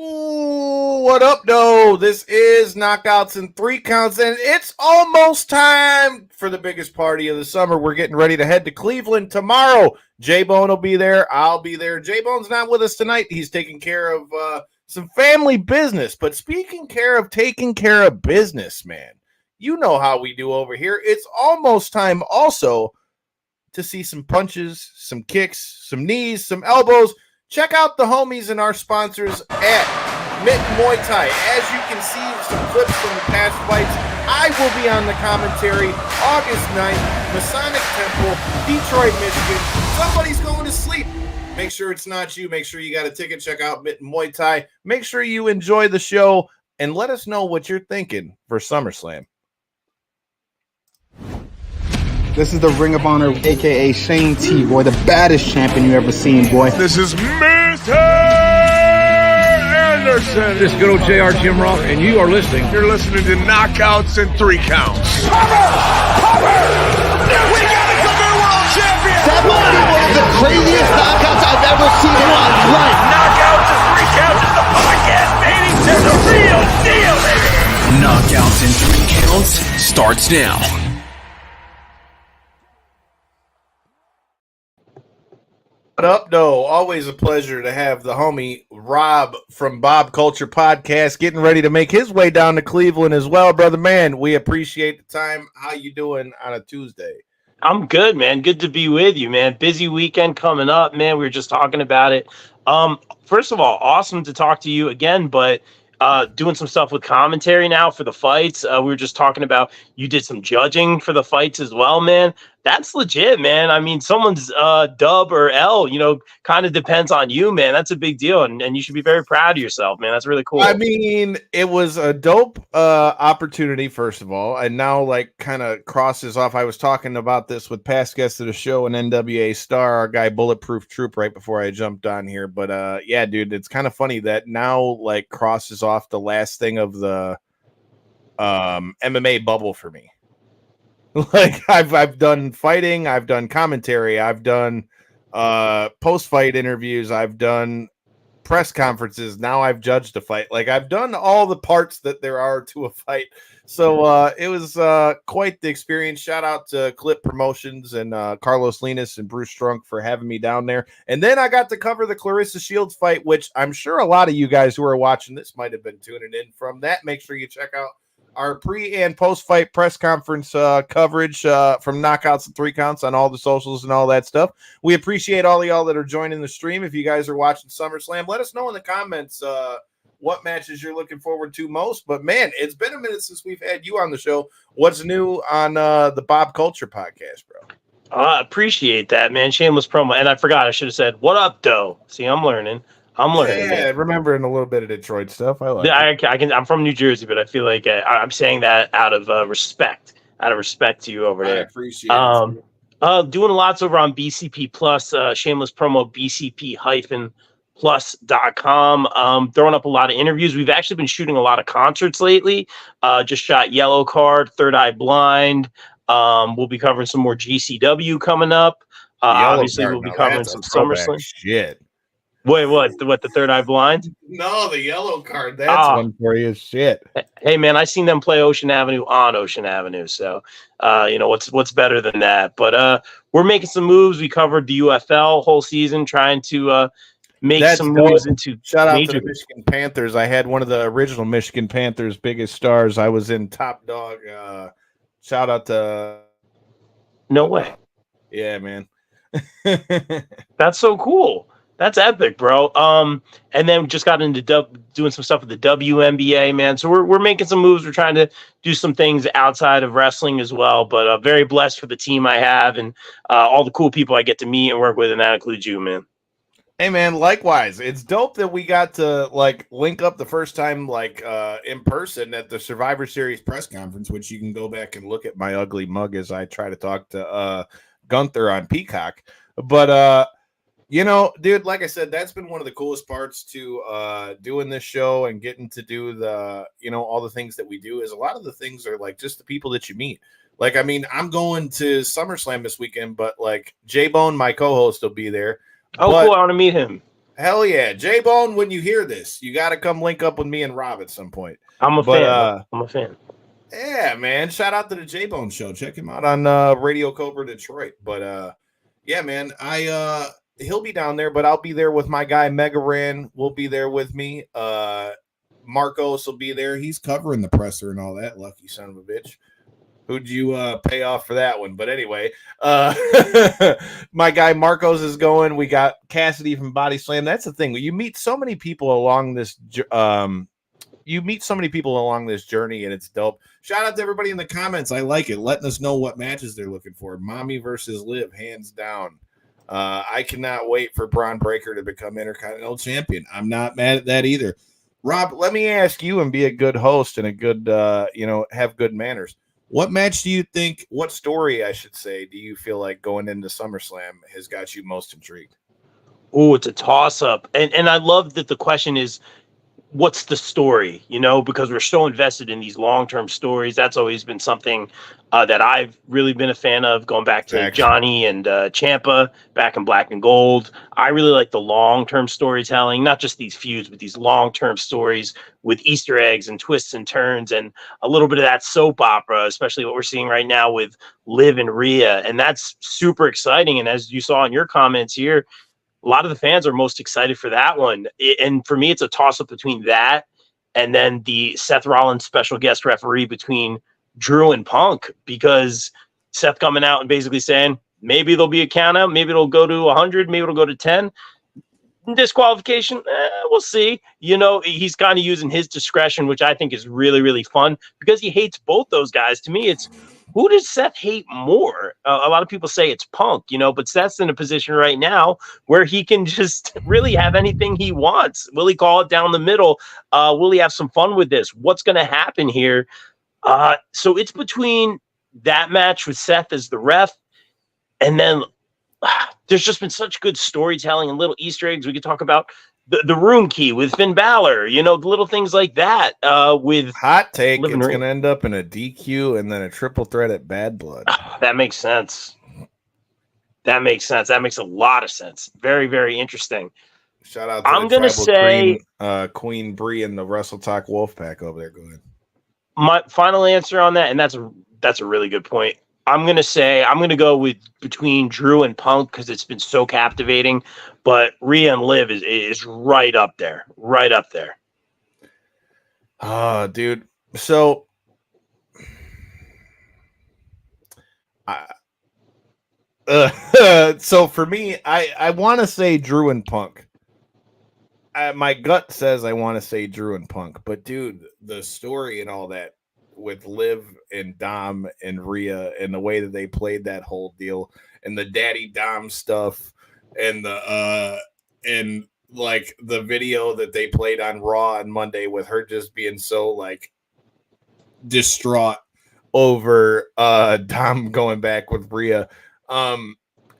Ooh, what up, though? This is Knockouts in 3 Counts, and it's almost time for the biggest party of the summer. We're getting ready to head to Cleveland tomorrow. J-Bone will be there. I'll be there. J-Bone's not with us tonight. He's taking care of some family business. But taking care of business, man, you know how we do over here. It's almost time also to see some punches, some kicks, some knees, some elbows. Check out the homies and our sponsors at Mitten Muay Thai. As you can see some clips from the past fights, I will be on the commentary August 9th, Masonic Temple, Detroit, Michigan. Somebody's going to sleep. Make sure it's not you. Make sure you got a ticket. Check out Mitten Muay Thai. Make sure you enjoy the show and let us know what you're thinking for SummerSlam. This is the Ring of Honor, a.k.a. Shane T, boy, the baddest champion you ever seen, boy. This is Mr. Anderson. This is good old JR Jim Ross, and you are listening. You're listening to Knockouts in 3 Counts. Cover! We got a new world champion! That might be one of the craziest knockouts I've ever seen in my life. Knockouts in 3 Counts is the podcast, baby! It's the real deal, baby! Knockouts in 3 Counts starts now. What up, though? Always a pleasure to have the homie Rob from Bob Culture Podcast getting ready to make his way down to Cleveland as well, brother man. We appreciate the time. How you doing on a Tuesday? I'm good, man. Good to be with you, man. Busy weekend coming up, man. We were just talking about it. First of all, awesome to talk to you again, but doing some stuff with commentary now for the fights. We were just talking about you did some judging for the fights as well, man. That's legit, man. I mean, someone's dub or L, kind of depends on you, man. That's a big deal, and you should be very proud of yourself, man. That's really cool. I mean, it was a dope opportunity, first of all, and now, kind of crosses off. I was talking about this with past guests of the show and NWA Star, our guy Bulletproof Troop, right before I jumped on here. But, yeah, dude, it's kind of funny that now, crosses off the last thing of the MMA bubble for me. I've done fighting, I've done commentary, I've done post-fight interviews, I've done press conferences. Now I've judged a fight. I've done all the parts that there are to a fight. So it was quite the experience. Shout out to Clip Promotions and Carlos Linas and Bruce Strunk for having me down there. And then I got to cover the Clarissa Shields fight, which I'm sure a lot of you guys who are watching this might have been tuning in from that. Make sure you check out our pre and post-fight press conference coverage from Knockouts and 3 Counts on all the socials and all that stuff. We appreciate all of y'all that are joining the stream. If you guys are watching SummerSlam, let us know in the comments what matches you're looking forward to most. But, man, it's been a minute since we've had you on the show. What's new on the Bob Culture Podcast, bro? I appreciate that, man. Shameless promo. And I forgot. I should have said, what up, though? See, I'm learning. Yeah, remembering a little bit of Detroit stuff. I like it. I'm from New Jersey, but I feel like I'm saying that out of respect. Out of respect to you over there. I appreciate it. Doing lots over on BCP Plus, shameless promo, bcp-plus.com. Throwing up a lot of interviews. We've actually been shooting a lot of concerts lately. Just shot Yellow Card, Third Eye Blind. We'll be covering some more GCW coming up. Obviously, we'll be covering some SummerSlam. Shit. Wait, what? The Third Eye Blind? No, the Yellow Card. That's one for you. Shit. Hey, man, I seen them play Ocean Avenue on Ocean Avenue. So, what's better than that? But we're making some moves. We covered the UFL whole season, trying to make some moves into shout out to the Michigan Panthers. I had one of the original Michigan Panthers' biggest stars. I was in Top Dog. Shout out to. No way. Yeah, man. That's so cool. That's epic, bro. And then we just got into doing some stuff with the WNBA, man. So we're making some moves. We're trying to do some things outside of wrestling as well. But very blessed for the team I have and all the cool people I get to meet and work with, and that includes you, man. Hey, man, likewise. It's dope that we got to, link up the first time, in person at the Survivor Series press conference, which you can go back and look at my ugly mug as I try to talk to Gunther on Peacock. But, dude, like I said, that's been one of the coolest parts to doing this show and getting to do the, all the things that we do is a lot of the things are just the people that you meet. I'm going to SummerSlam this weekend, but J-Bone, my co-host, will be there. Oh, cool. I want to meet him. Hell yeah. J-Bone, when you hear this, you got to come link up with me and Rob at some point. I'm a fan. I'm a fan. Yeah, man. Shout out to the J-Bone Show. Check him out on Radio Cobra Detroit. But yeah, man, he'll be down there, but I'll be there with my guy Megaran. Will be there with me. Marcos will be there. He's covering the presser and all that. Lucky son of a bitch. Who'd you pay off for that one? But anyway, my guy Marcos is going. We got Cassidy from Body Slam. That's the thing. You meet so many people along this. You meet so many people along this journey, and it's dope. Shout out to everybody in the comments. I like it, letting us know what matches they're looking for. Mommy versus Liv, hands down. I cannot wait for Braun Breaker to become Intercontinental Champion. I'm not mad at that either. Rob, let me ask you, and be a good host and a good, have good manners. What match do you think, what story, I should say, do you feel like going into SummerSlam has got you most intrigued? Oh, it's a toss-up. And I love that the question is, what's the story? Because we're so invested in these long-term stories. That's always been something that I've really been a fan of, going back to Johnny and Ciampa back in Black and Gold. I really like the long-term storytelling, not just these feuds, but these long-term stories with Easter eggs and twists and turns and a little bit of that soap opera, especially what we're seeing right now with Liv and Rhea. And that's super exciting. And as you saw in your comments here, a lot of the fans are most excited for that one. And for me, it's a toss-up between that and then the Seth Rollins special guest referee between Drew and Punk, because Seth coming out and basically saying, maybe there'll be a count out, maybe it'll go to 100, maybe it'll go to 10. Disqualification, we'll see. He's kind of using his discretion, which I think is really, really fun because he hates both those guys. To me, it's who does Seth hate more? A lot of people say it's Punk, but Seth's in a position right now where he can just really have anything he wants. Will he call it down the middle? Will he have some fun with this? What's going to happen here? So it's between that match with Seth as the ref, and then there's just been such good storytelling and little Easter eggs. We could talk about the room key with Finn Balor, the little things like that. With hot take, it's going to end up in a DQ and then a triple threat at Bad Blood. That makes sense. That makes a lot of sense. Very, very interesting. Shout out to I'm going to say Queen Bree and the Wrestle Talk Wolfpack over there. Go ahead. My final answer on that, and that's a really good point. I'm going to go with between Drew and Punk because it's been so captivating, but Rhea and Liv is right up there. Right up there. Oh, dude. So so for me, I want to say Drew and Punk. My gut says I want to say Drew and Punk, but dude, the story and all that with Liv and Dom and Rhea and the way that they played that whole deal and the Daddy Dom stuff and the video that they played on Raw on Monday with her just being so like distraught over Dom going back with Rhea. I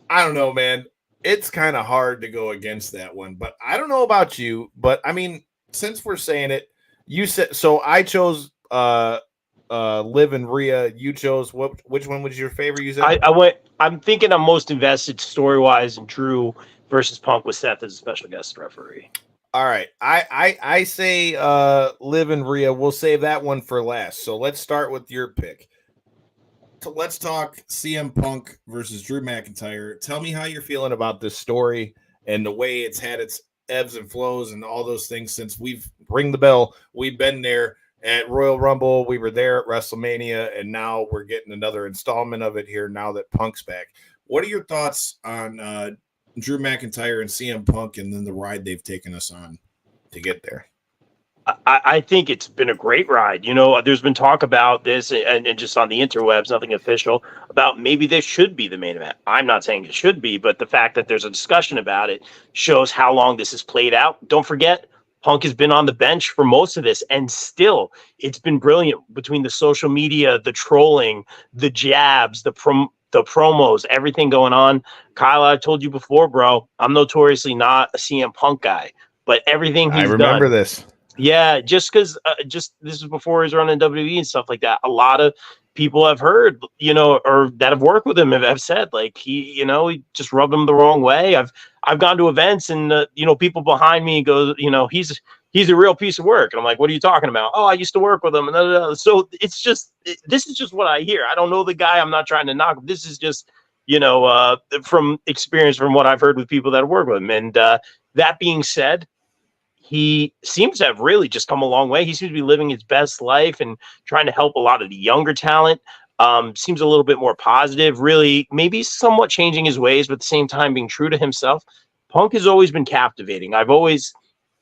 don't know, man. It's kind of hard to go against that one, but I don't know about you, but I mean, since we're saying it, you said, so I chose Liv and Rhea. You chose which one was your favorite? You said I'm thinking I'm most invested story-wise in Drew versus Punk with Seth as a special guest referee. All right. I say Liv and Rhea. We'll save that one for last. So let's start with your pick. So let's talk CM Punk versus Drew McIntyre. Tell me how you're feeling about this story and the way it's had its ebbs and flows and all those things since we've ring the bell. We've been there at Royal Rumble. We were there at WrestleMania, and now we're getting another installment of it here now that Punk's back. What are your thoughts on Drew McIntyre and CM Punk and then the ride they've taken us on to get there? I think it's been a great ride. There's been talk about this and just on the interwebs, nothing official, about maybe this should be the main event. I'm not saying it should be, but the fact that there's a discussion about it shows how long this has played out. Don't forget, Punk has been on the bench for most of this, and still it's been brilliant between the social media, the trolling, the jabs, the promos, everything going on. Kyle, I told you before, bro, I'm notoriously not a CM Punk guy, but everything he's done. I remember this. Yeah, just because this is before he's running WWE and stuff like that. A lot of people have heard, or that have worked with him have said like he just rubbed him the wrong way. I've gone to events and people behind me go, he's a real piece of work. And I'm like, what are you talking about? Oh, I used to work with him. And so this is just what I hear. I don't know the guy. I'm not trying to knock him. This is just, from experience, from what I've heard with people that have worked with him. And that being said, he seems to have really just come a long way. He seems to be living his best life and trying to help a lot of the younger talent. Seems a little bit more positive, really, maybe somewhat changing his ways, but at the same time being true to himself. Punk has always been captivating.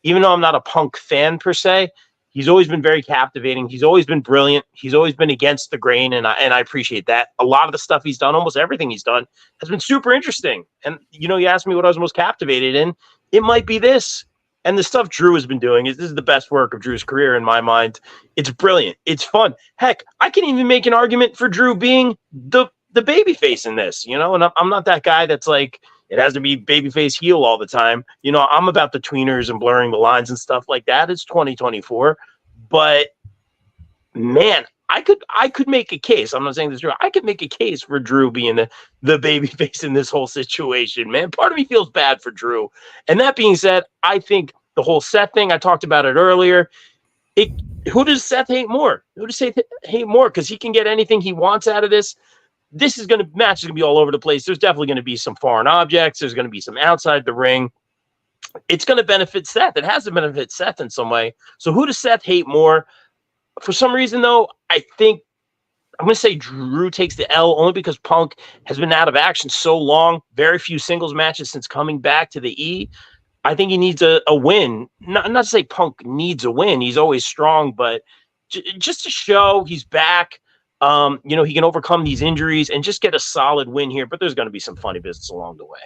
Even though I'm not a Punk fan per se, he's always been very captivating. He's always been brilliant. He's always been against the grain, and I appreciate that. A lot of the stuff he's done, almost everything he's done, has been super interesting. And, you asked me what I was most captivated in. It might be this. And the stuff Drew has been doing this is the best work of Drew's career in my mind. It's brilliant. It's fun. Heck, I can even make an argument for Drew being the babyface in this, and I'm not that guy that's like, it has to be babyface heel all the time. I'm about the tweeners and blurring the lines and stuff like that. It's 2024. But man, I could make a case. I'm not saying this is true. I could make a case for Drew being the babyface in this whole situation, man. Part of me feels bad for Drew. And that being said, I think the whole Seth thing, I talked about it earlier. Who does Seth hate more? Who does Seth hate more? Because he can get anything he wants out of this. Match is going to be all over the place. There's definitely going to be some foreign objects. There's going to be some outside the ring. It's going to benefit Seth. It has to benefit Seth in some way. So who does Seth hate more? For some reason, though, I think I'm going to say Drew takes the L only because Punk has been out of action so long. Very few singles matches since coming back to the E. I think he needs a win. Not to say Punk needs a win. He's always strong, but just to show he's back. He can overcome these injuries and just get a solid win here. But there's going to be some funny business along the way.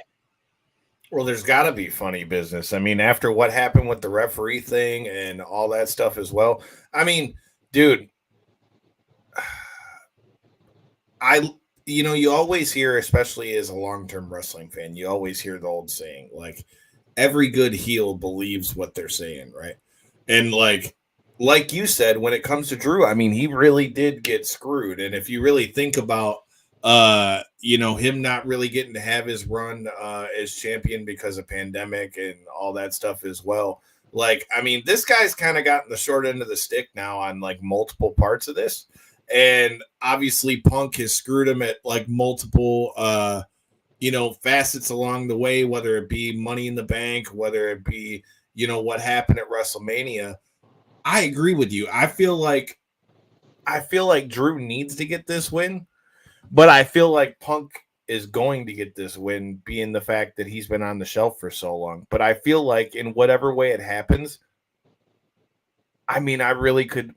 Well, there's got to be funny business. I mean, after what happened with the referee thing and all that stuff as well. I mean, dude, you always hear, especially as a long-term wrestling fan, you always hear the old saying, like, every good heel believes what they're saying, right? And like you said, when it comes to Drew, I mean, he really did get screwed. And if you really think about, him not really getting to have his run as champion because of pandemic and all that stuff as well. Like, I mean, this guy's kind of gotten the short end of the stick now on like multiple parts of this. And obviously Punk has screwed him at like multiple, facets along the way, whether it be Money in the Bank, whether it be, what happened at WrestleMania. I agree with you. I feel like Drew needs to get this win, but I feel like Punk is going to get this win, being the fact that he's been on the shelf for so long. But I feel like in whatever way it happens, I mean, I really could.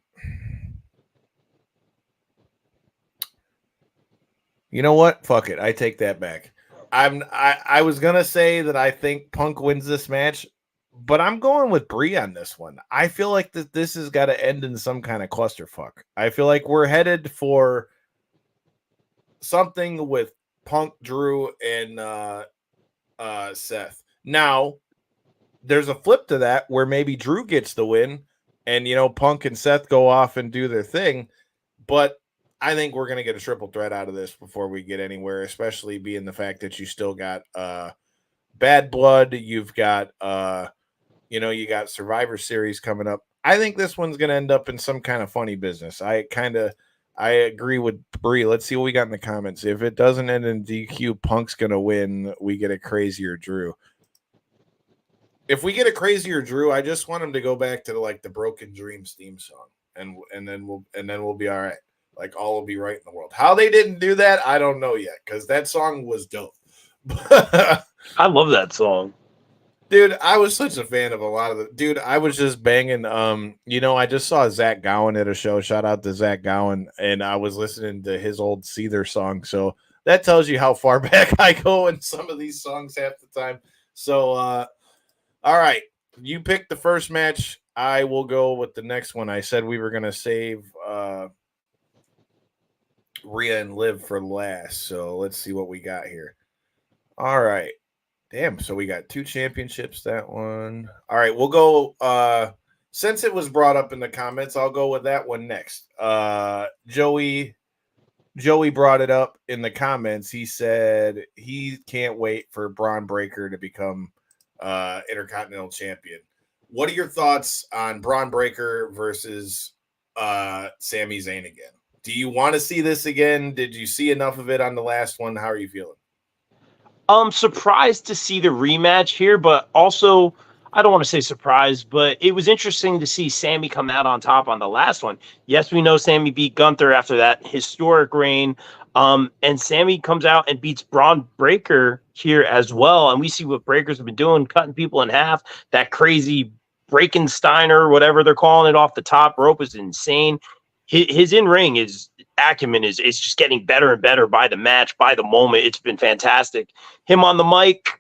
You know what? Fuck it. I take that back. I was gonna say that I think Punk wins this match, but I'm going with Bree on this one. I feel like that this has got to end in some kind of clusterfuck. I feel like we're headed for something with Punk, Drew, and Seth. Now, there's a flip to that where maybe Drew gets the win, and Punk and Seth go off and do their thing, but I think we're going to get a triple threat out of this before we get anywhere, especially being the fact that you still got Bad Blood. You've got, you got Survivor Series coming up. I think this one's going to end up in some kind of funny business. I agree with Bree. Let's see what we got in the comments. If it doesn't end in DQ, Punk's going to win. We get a crazier Drew. If we get a crazier Drew, I just want him to go back to the Broken Dreams theme song, and then we'll be all right. Like, all will be right in the world. How they didn't do that, I don't know yet, because that song was dope. I love that song. Dude, I was such a fan of a lot of the... Dude, I was just banging... I just saw Zach Gowen at a show. Shout out to Zach Gowen. And I was listening to his old Seether song. So that tells you how far back I go in some of these songs half the time. So, all right. You picked the first match. I will go with the next one. I said we were going to save... Rhea and Liv for last. So let's see what we got here. All right. Damn. So we got 2 championships, that one. All right. We'll go. Since it was brought up in the comments, I'll go with that one next. Joey brought it up in the comments. He said he can't wait for Braun Breaker to become Intercontinental Champion. What are your thoughts on Braun Breaker versus Sami Zayn again? Do you want to see this again? Did you see enough of it on the last one? How are you feeling? I'm surprised to see the rematch here, but also I don't want to say surprised, but it was interesting to see Sammy come out on top on the last one. Yes, we know Sammy beat Gunther after that historic reign. And Sammy comes out and beats Braun Breaker here as well. And we see what Breaker's been doing, cutting people in half. That crazy Breakensteiner, whatever they're calling it, off the top rope is insane. His in-ring acumen is just getting better and better by the match, by the moment. It's been fantastic. Him on the mic,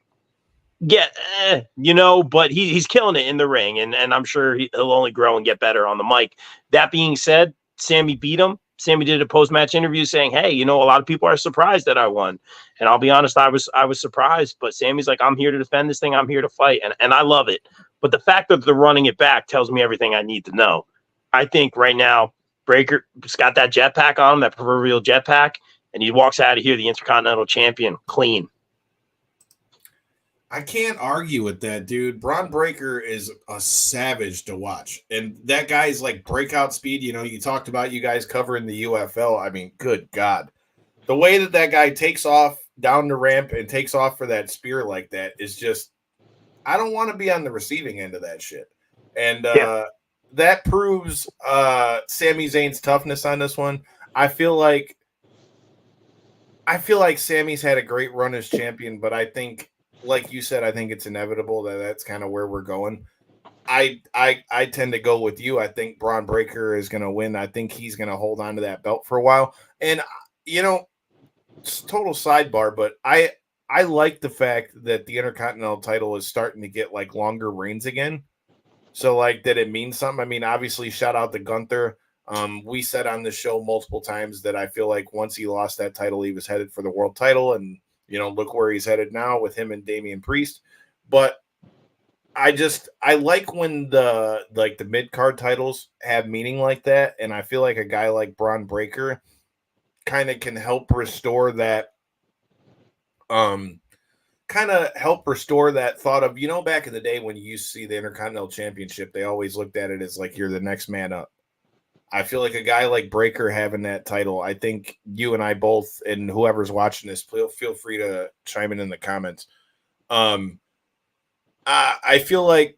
but he's killing it in the ring, and I'm sure he'll only grow and get better on the mic. That being said, Sammy beat him. Sammy did a post-match interview saying, hey, a lot of people are surprised that I won. And I'll be honest, I was surprised, but Sammy's like, I'm here to defend this thing. I'm here to fight. And I love it. But the fact that they're running it back tells me everything I need to know. I think right now, Breaker's got that jetpack on him, that proverbial jetpack, and he walks out of here, the Intercontinental Champion, clean. I can't argue with that, dude. Braun Breaker is a savage to watch. And that guy's like breakout speed. You talked about you guys covering the UFL. I mean, good God. The way that guy takes off down the ramp and takes off for that spear like that is just, I don't want to be on the receiving end of that shit. And that proves Sami Zayn's toughness on this one. I feel like Sammy's had a great run as champion, but I think, like you said, I think it's inevitable that that's kind of where we're going. I tend to go with you. I think Braun Breaker is going to win. I think he's going to hold on to that belt for a while. And, it's total sidebar, but I like the fact that the Intercontinental title is starting to get like longer reigns again. So like that it means something. I mean, obviously, shout out to Gunther. We said on the show multiple times that I feel like once he lost that title, he was headed for the world title, and look where he's headed now with him and Damian Priest. But I like when the mid-card titles have meaning like that, and I feel like a guy like Braun Breaker kind of can help restore that thought of, back in the day when you used to see the Intercontinental Championship, they always looked at it as like you're the next man up. I feel like a guy like Breaker having that title, I think you and I both, and whoever's watching this, feel free to chime in the comments. I feel like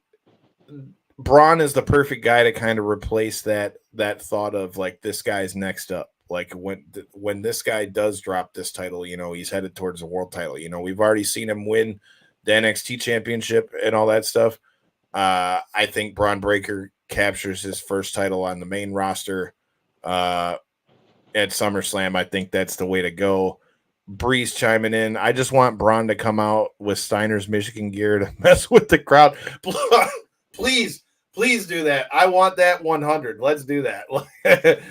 Braun is the perfect guy to kind of replace that thought of like this guy's next up. Like when this guy does drop this title, he's headed towards the world title. We've already seen him win the NXT championship and all that stuff. I think Braun Breaker captures his first title on the main roster at SummerSlam. I think that's the way to go. Breeze chiming in. I just want Braun to come out with Steiner's Michigan gear to mess with the crowd. Please do that. I want that 100. Let's do that.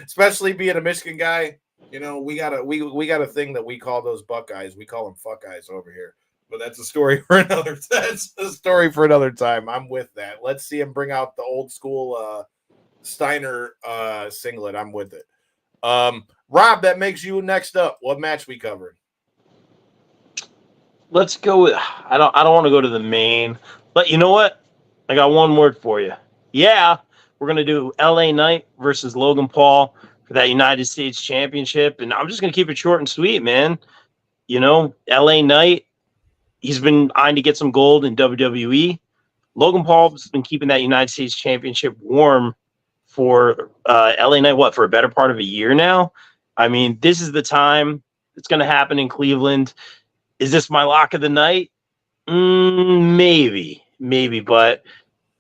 Especially being a Michigan guy. We got a thing that we call those Buckeyes. We call them fuck eyes over here. But that's a story for another. That's a story for another time. I'm with that. Let's see him bring out the old school Steiner singlet. I'm with it. Rob, that makes you next up. What match we covered? Let's go with. I don't want to go to the main, but you know what? I got one word for you. Yeah, we're gonna do LA Knight versus Logan Paul for that United States Championship, and I'm just gonna keep it short and sweet, man. LA Knight. He's been eyeing to get some gold in WWE. Logan Paul's been keeping that United States Championship warm for LA Knight, for a better part of a year now? I mean, this is the time. It's going to happen in Cleveland. Is this my lock of the night? Maybe, but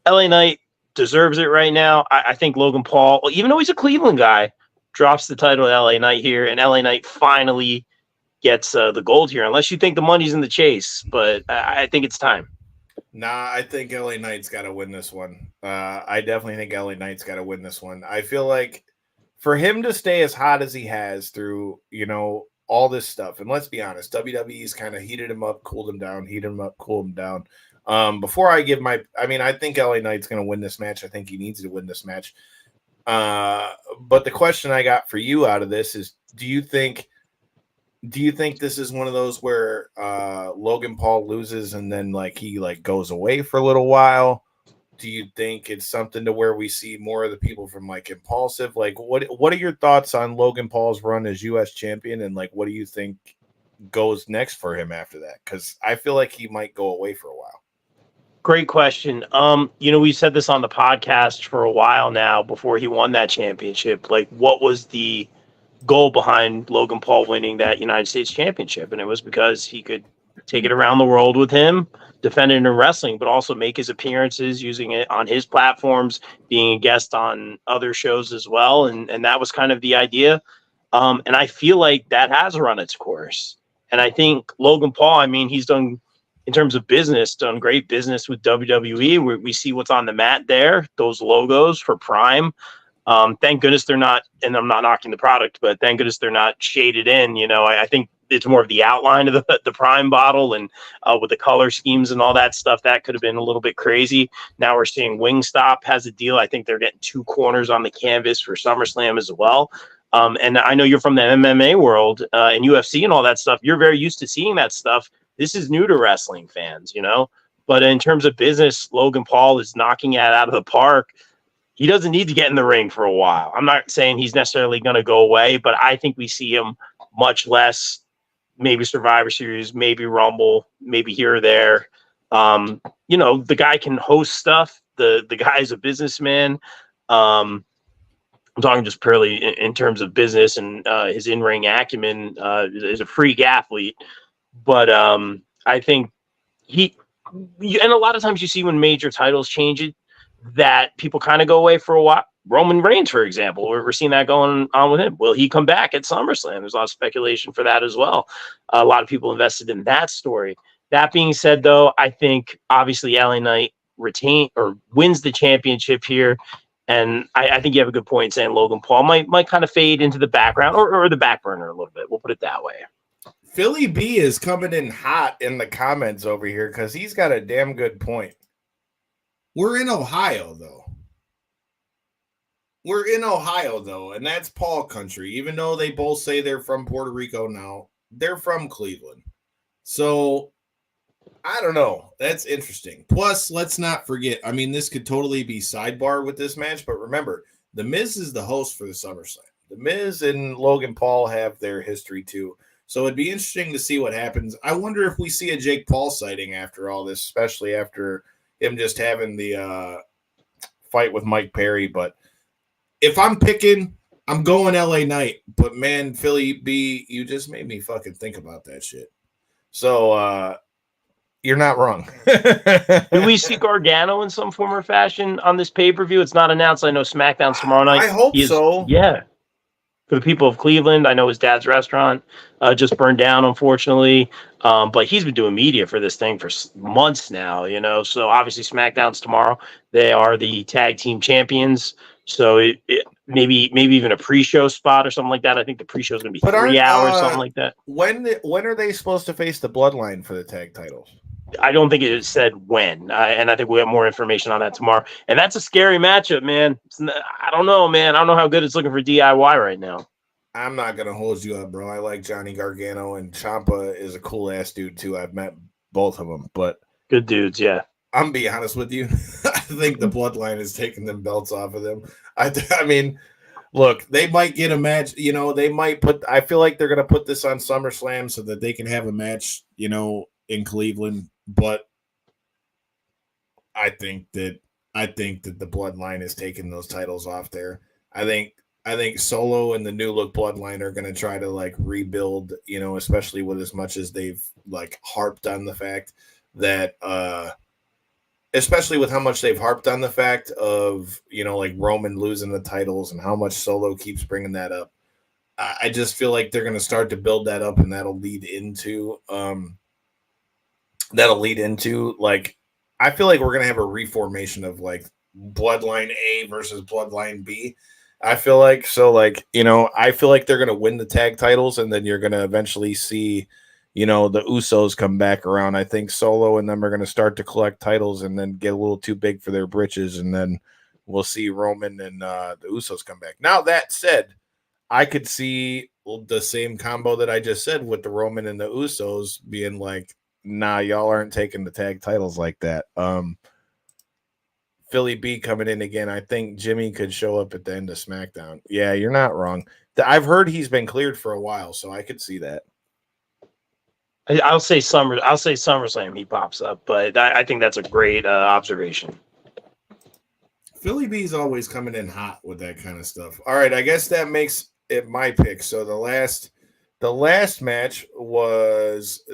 LA Knight deserves it right now. I think Logan Paul, even though he's a Cleveland guy, drops the title to LA Knight here, and LA Knight finally gets the gold here, unless you think the money's in the chase. But I think it's time. Nah, I think LA Knight's got to win this one. I definitely think LA Knight's got to win this one. I feel like for him to stay as hot as he has through, all this stuff, and let's be honest, WWE's kind of heated him up, cooled him down, heated him up, cooled him down. Before I give I think LA Knight's going to win this match. I think he needs to win this match. But the question I got for you out of this is, do you think Do you think this is one of those where Logan Paul loses and then like he like goes away for a little while? Do you think it's something to where we see more of the people from like Impulsive? Like what are your thoughts on Logan Paul's run as US champion, and like what do you think goes next for him after that? Because I feel like he might go away for a while. Great question. We said this on the podcast for a while now before he won that championship. Like, what was the goal behind Logan Paul winning that United States championship? And it was because he could take it around the world with him, defend it in wrestling, but also make his appearances using it on his platforms, being a guest on other shows as well. And that was kind of the idea. And I feel like that has run its course. And I think Logan Paul, I mean, he's done, in terms of business, done great business with WWE. We see what's on the mat there, those logos for Prime. Thank goodness they're not, and I'm not knocking the product, but thank goodness they're not shaded in. I think it's more of the outline of the Prime bottle, and with the color schemes and all that stuff, that could have been a little bit crazy. Now we're seeing Wingstop has a deal. I think they're getting 2 corners on the canvas for SummerSlam as well. And I know you're from the MMA world and UFC and all that stuff. You're very used to seeing that stuff. This is new to wrestling fans, But in terms of business, Logan Paul is knocking it out of the park. He doesn't need to get in the ring for a while. I'm not saying he's necessarily going to go away, but I think we see him much less, maybe Survivor Series, maybe Rumble, maybe here or there. The guy can host stuff. The guy is a businessman. I'm talking just purely in terms of business and his in-ring acumen. Is a freak athlete. But I think and a lot of times you see when major titles change it, that people kind of go away for a while. Roman Reigns, for example, we're seeing that going on with him. Will he come back at SummerSlam? There's a lot of speculation for that as well. A lot of people invested in that story. That being said, though, I think obviously LA Knight wins the championship here. And I think you have a good point saying Logan Paul might kind of fade into the background or the back burner a little bit. We'll put it that way. Philly B is coming in hot in the comments over here because he's got a damn good point. We're in Ohio, though. And that's Paul country. Even though they both say they're from Puerto Rico now, they're from Cleveland. So, I don't know. That's interesting. Plus, let's not forget, I mean, this could totally be sidebar with this match, but remember, The Miz is the host for the SummerSlam. The Miz and Logan Paul have their history, too. So it'd be interesting to see what happens. I wonder if we see a Jake Paul sighting after all this, especially after him just having the fight with Mike Perry. But if I'm picking, I'm going LA Knight. But man, Philly B, you just made me fucking think about that shit. So you're not wrong. Do we see Gargano in some form or fashion on this pay-per-view? It's not announced. I know SmackDown's tomorrow night. I hope so. Yeah. For the people of Cleveland, I know his dad's restaurant just burned down, unfortunately. But he's been doing media for this thing for months now, So obviously SmackDown's tomorrow. They are the tag team champions. So maybe even a pre-show spot or something like that. I think the pre-show is going to be 3 hours, something like that. When are they supposed to face the Bloodline for the tag titles? I don't think it said when, and I think we have more information on that tomorrow. And that's a scary matchup, man. I don't know, man. I don't know how good it's looking for DIY right now. I'm not going to hold you up, bro. I like Johnny Gargano, and Ciampa is a cool-ass dude, too. I've met both of them, but... Good dudes, yeah. I'm be honest with you. I think the Bloodline is taking them belts off of them. I mean, look, they might get a match. They might I feel like they're going to put this on SummerSlam so that they can have a match, in Cleveland. But I think that the Bloodline is taking those titles off there. I think Solo and the New Look Bloodline are going to try to like rebuild, especially with as much as they've like harped on the fact that, especially with how much they've harped on the fact of, like Roman losing the titles and how much Solo keeps bringing that up. I just feel like they're going to start to build that up, and that'll lead into like, I feel like we're going to have a reformation of like Bloodline A versus Bloodline B. I feel like, I feel like they're going to win the tag titles, and then you're going to eventually see, the Usos come back around. I think Solo and them are going to start to collect titles and then get a little too big for their britches, and then we'll see Roman and the Usos come back. Now, that said, I could see the same combo that I just said with the Roman and the Usos being like, nah, y'all aren't taking the tag titles like that. Philly B coming in again. I think Jimmy could show up at the end of SmackDown. Yeah, you're not wrong. I've heard he's been cleared for a while, so I could see that. I'll say SummerSlam he pops up, but I think that's a great observation. Philly B's always coming in hot with that kind of stuff. All right, I guess that makes it my pick. So the last match was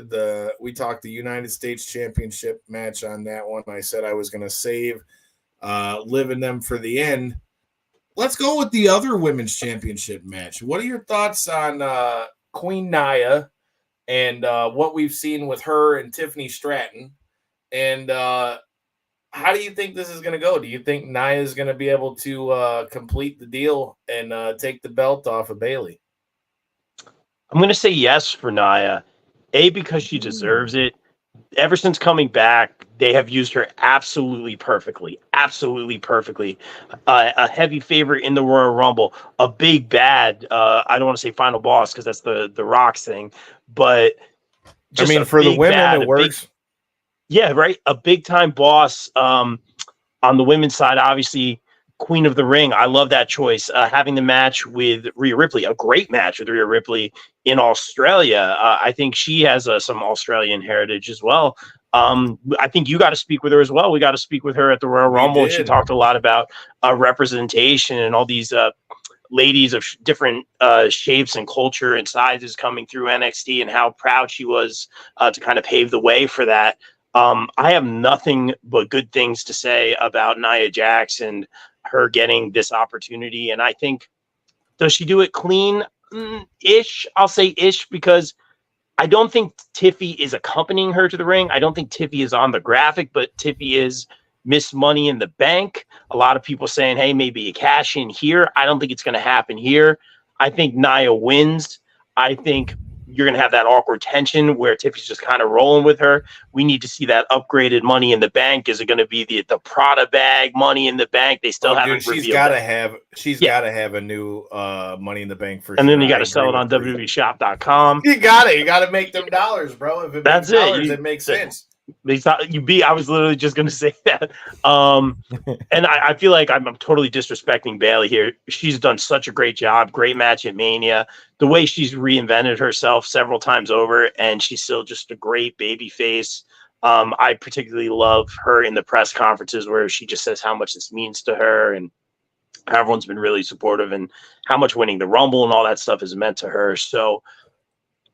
we talked the United States Championship match on that one. I said I was going to save Liv and them for the end. Let's go with the other women's championship match. What are your thoughts on Queen Nia and what we've seen with her and Tiffany Stratton? And how do you think this is going to go? Do you think Nia is going to be able to complete the deal and take the belt off of Bayley? I'm going to say yes for Nia. Because she deserves it. Ever since coming back, they have used her absolutely perfectly. Absolutely perfectly. A heavy favorite in the Royal Rumble. A big bad. I don't want to say final boss because that's the Rock's thing. But for the women, it works. Yeah, right. A big time boss on the women's side, obviously, Queen of the Ring. I love that choice. Having the match with Rhea Ripley, a great match with Rhea Ripley in Australia. I think she has some Australian heritage as well. I think you got to speak with her as well. We got to speak with her at the Royal Rumble. And she talked a lot about representation and all these ladies of different shapes and culture and sizes coming through NXT and how proud she was to kind of pave the way for that. I have nothing but good things to say about Nia Jax and her getting this opportunity. And I think, does she do it clean? Ish. I'll say ish because I don't think Tiffy is accompanying her to the ring. I don't think Tiffy is on the graphic, but Tiffy is Miss Money in the Bank. A lot of people saying, hey, maybe a cash in here. I don't think it's going to happen here. I think Nia wins. I think you're going to have that awkward tension where Tiffy's just kind of rolling with her. We need to see that upgraded Money in the Bank. Is it going to be the Prada bag Money in the Bank? They still haven't revealed. She's got to have a new Money in the Bank for and sure. Then you got to sell it on WWEshop.com. You got to make them dollars, bro. If it makes dollars, it makes sense. I was literally just going to say that. And I feel like I'm totally disrespecting Bayley here. She's done such a great job. Great match at Mania. The way she's reinvented herself several times over, and she's still just a great baby face. I particularly love her in the press conferences where she just says how much this means to her, and everyone's been really supportive, and how much winning the Rumble and all that stuff has meant to her. So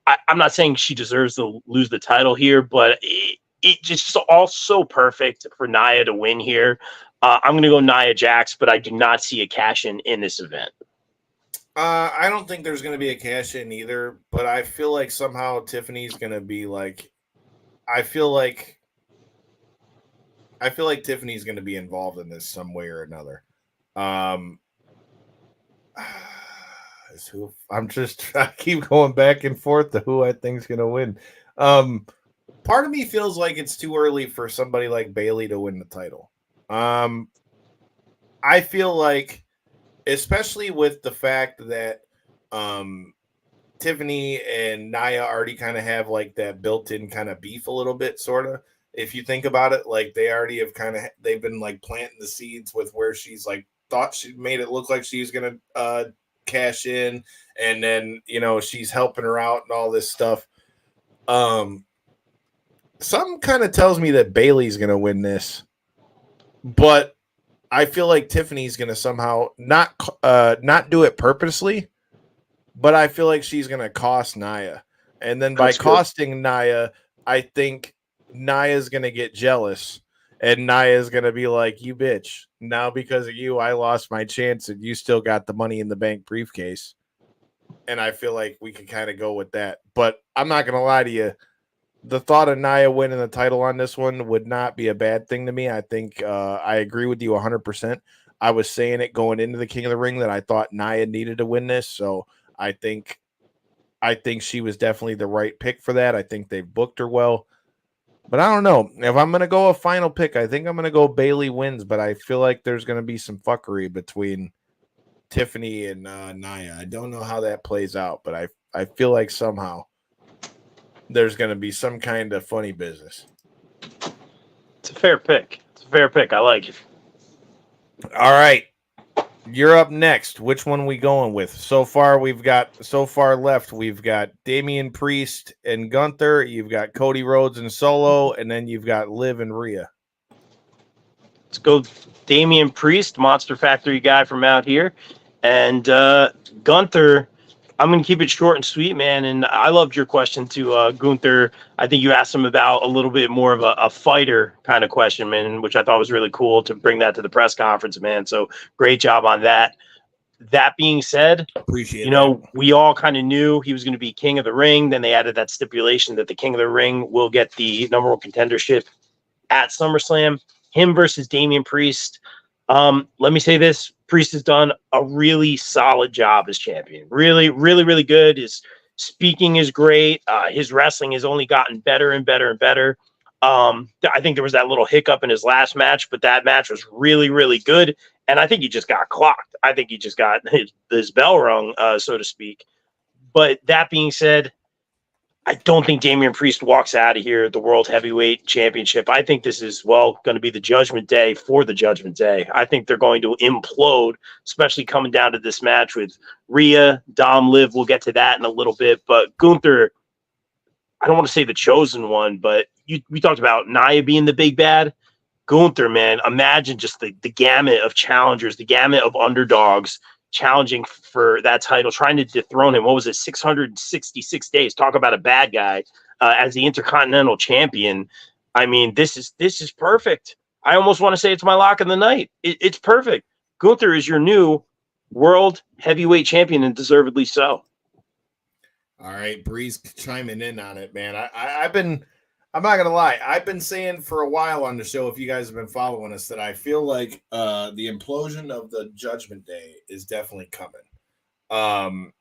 I'm not saying she deserves to lose the title here, but it just all so perfect for Nia to win here. I'm going to go Nia Jax, but I do not see a cash-in in this event. I don't think there's going to be a cash-in either, but I feel like somehow Tiffany's going to be like – I feel like Tiffany's going to be involved in this some way or another. I keep going back and forth to who I think is going to win. Part of me feels like it's too early for somebody like Bayley to win the title. I feel like, especially with the fact that Tiffany and Nia already kind of have like that built-in kind of beef a little bit, sort of. If you think about it, like they already have they've been like planting the seeds with where she's like thought she made it look like she was going to cash in, and then, she's helping her out and all this stuff. Something kind of tells me that Bayley's going to win this, but I feel like Tiffany's going to somehow not do it purposely, but I feel like she's going to cost Nia. And then by costing Nia, I think Nia's going to get jealous, and Nia's going to be like, you bitch. Now because of you, I lost my chance, and you still got the Money in the Bank briefcase. And I feel like we can kind of go with that. But I'm not going to lie to you. The thought of Nia winning the title on this one would not be a bad thing to me. I think I agree with you 100%. I was saying it going into the King of the Ring that I thought Nia needed to win this. So I think she was definitely the right pick for that. I think they've booked her well. But I don't know. If I'm going to go a final pick, I think I'm going to go Bayley wins. But I feel like there's going to be some fuckery between Tiffany and Nia. I don't know how that plays out, but I feel like somehow there's going to be some kind of funny business. It's a fair pick. I like it. All right. You're up next. Which one we going with? So far left, we've got Damian Priest and Gunther. You've got Cody Rhodes and Solo, and then you've got Liv and Rhea. Let's go Damian Priest, Monster Factory guy from out here. And Gunther, I'm going to keep it short and sweet, man. And I loved your question to Gunther. I think you asked him about a little bit more of a fighter kind of question, man, which I thought was really cool to bring that to the press conference, man. So great job on that. That being said, Appreciate we all kind of knew he was going to be King of the Ring. Then they added that stipulation that the King of the Ring will get the number one contendership at SummerSlam. Him versus Damian Priest. Let me say this. Priest has done a really solid job as champion. Really, really, really good. His speaking is great. His wrestling has only gotten better and better and better. I think there was that little hiccup in his last match, but that match was really, really good. And I think he just got clocked. I think he just got his bell rung, so to speak. But that being said, I don't think Damian Priest walks out of here, the World Heavyweight Championship. I think this is, going to be the Judgment Day for the Judgment Day. I think they're going to implode, especially coming down to this match with Rhea, Dom, Liv. We'll get to that in a little bit. But Gunther, I don't want to say the chosen one, but we talked about Nia being the big bad. Gunther, man, imagine just the gamut of challengers, the gamut of underdogs challenging for that title, trying to dethrone him. What was it, 666 days? Talk about a bad guy as the Intercontinental Champion. I mean, this is perfect. I almost want to say it's my lock of the night. It's perfect. Gunther is your new World Heavyweight Champion, and deservedly so. All right, Breeze chiming in on it, man. I'm not gonna lie. I've been saying for a while on the show, if you guys have been following us, that I feel like the implosion of the Judgment Day is definitely coming. I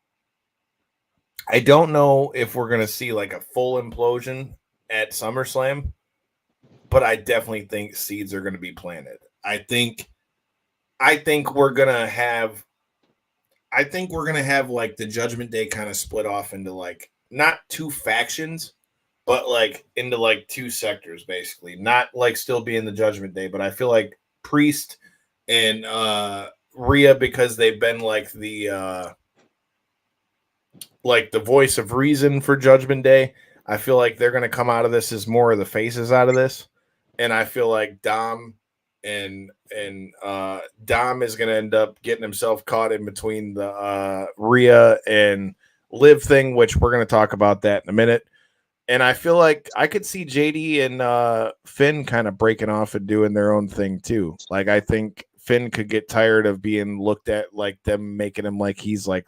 don't know if we're gonna see like a full implosion at SummerSlam, but I definitely think seeds are gonna be planted. I think we're gonna have like the Judgment Day kind of split off into like not two factions, but like into like two sectors, basically. Not like still being the Judgment Day, but I feel like Priest and Rhea, because they've been like the voice of reason for Judgment Day. I feel like they're gonna come out of this as more of the faces out of this, and I feel like Dom and Dom is gonna end up getting himself caught in between the Rhea and Liv thing, which we're gonna talk about that in a minute. And I feel like I could see JD and Finn kind of breaking off and doing their own thing too. Like I think Finn could get tired of being looked at like them making him like he's like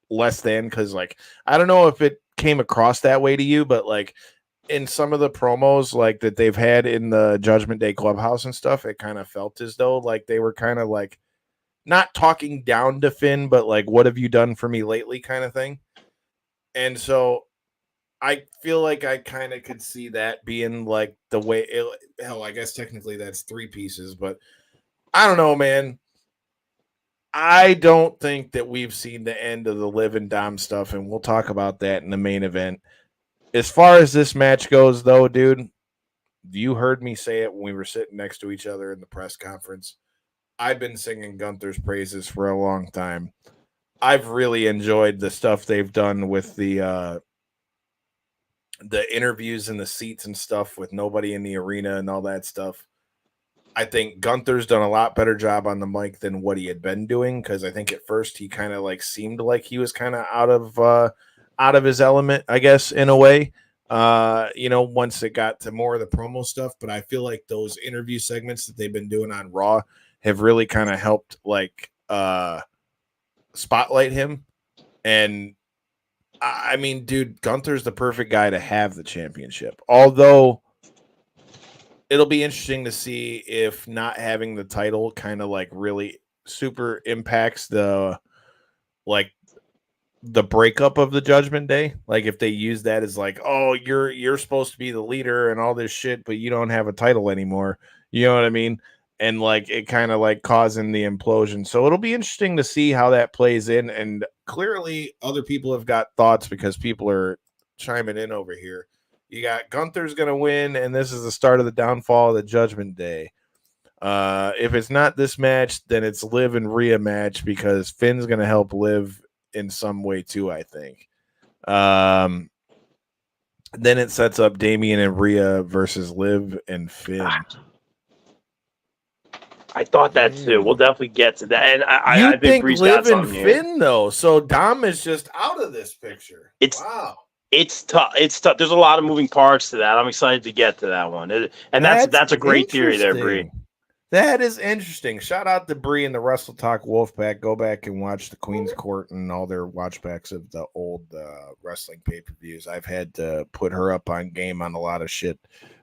less than, because like I don't know if it came across that way to you, but like in some of the promos like that they've had in the Judgment Day Clubhouse and stuff, it kind of felt as though like they were kind of like not talking down to Finn, but like, what have you done for me lately kind of thing. And so I feel like I kind of could see that being like the way I guess technically that's three pieces, but I don't know, man. I don't think that we've seen the end of the Liv and Dom stuff, and we'll talk about that in the main event. As far as this match goes, though, dude, you heard me say it when we were sitting next to each other in the press conference. I've been singing Gunther's praises for a long time. I've really enjoyed the stuff they've done with the interviews and the seats and stuff with nobody in the arena and all that stuff. I think Gunther's done a lot better job on the mic than what he had been doing, because I think at first he kind of like seemed like he was kind of out of his element, I guess, in a way. Once it got to more of the promo stuff, but I feel like those interview segments that they've been doing on Raw have really kind of helped like spotlight him. And I mean, dude, Gunther's the perfect guy to have the championship. Although it'll be interesting to see if not having the title kind of like really super impacts the breakup of the Judgment Day. Like if they use that as like, oh, you're supposed to be the leader and all this shit, but you don't have a title anymore. You know what I mean? and like it kind of like causing the implosion. So it'll be interesting to see how that plays in. And clearly, other people have got thoughts because people are chiming in over here. You got Gunther's going to win, and this is the start of the downfall of the Judgment Day. If it's not this match, then it's Liv and Rhea match because Finn's going to help Liv in some way too, I think. Then it sets up Damian and Rhea versus Liv and Finn. I thought that too. We'll definitely get to that. And I think Bree's Liv got and something Finn here. though, so Dom is just out of this picture. Wow. It's tough. It's tough. There's a lot of moving parts to that. I'm excited to get to that one. And that's a great theory there, Bree. That is interesting. Shout out to Bree and the Wrestle Talk Wolfpack. Go back and watch the Queen's Court and all their watchbacks of the old wrestling pay-per-views. I've had to put her up on game on a lot of shit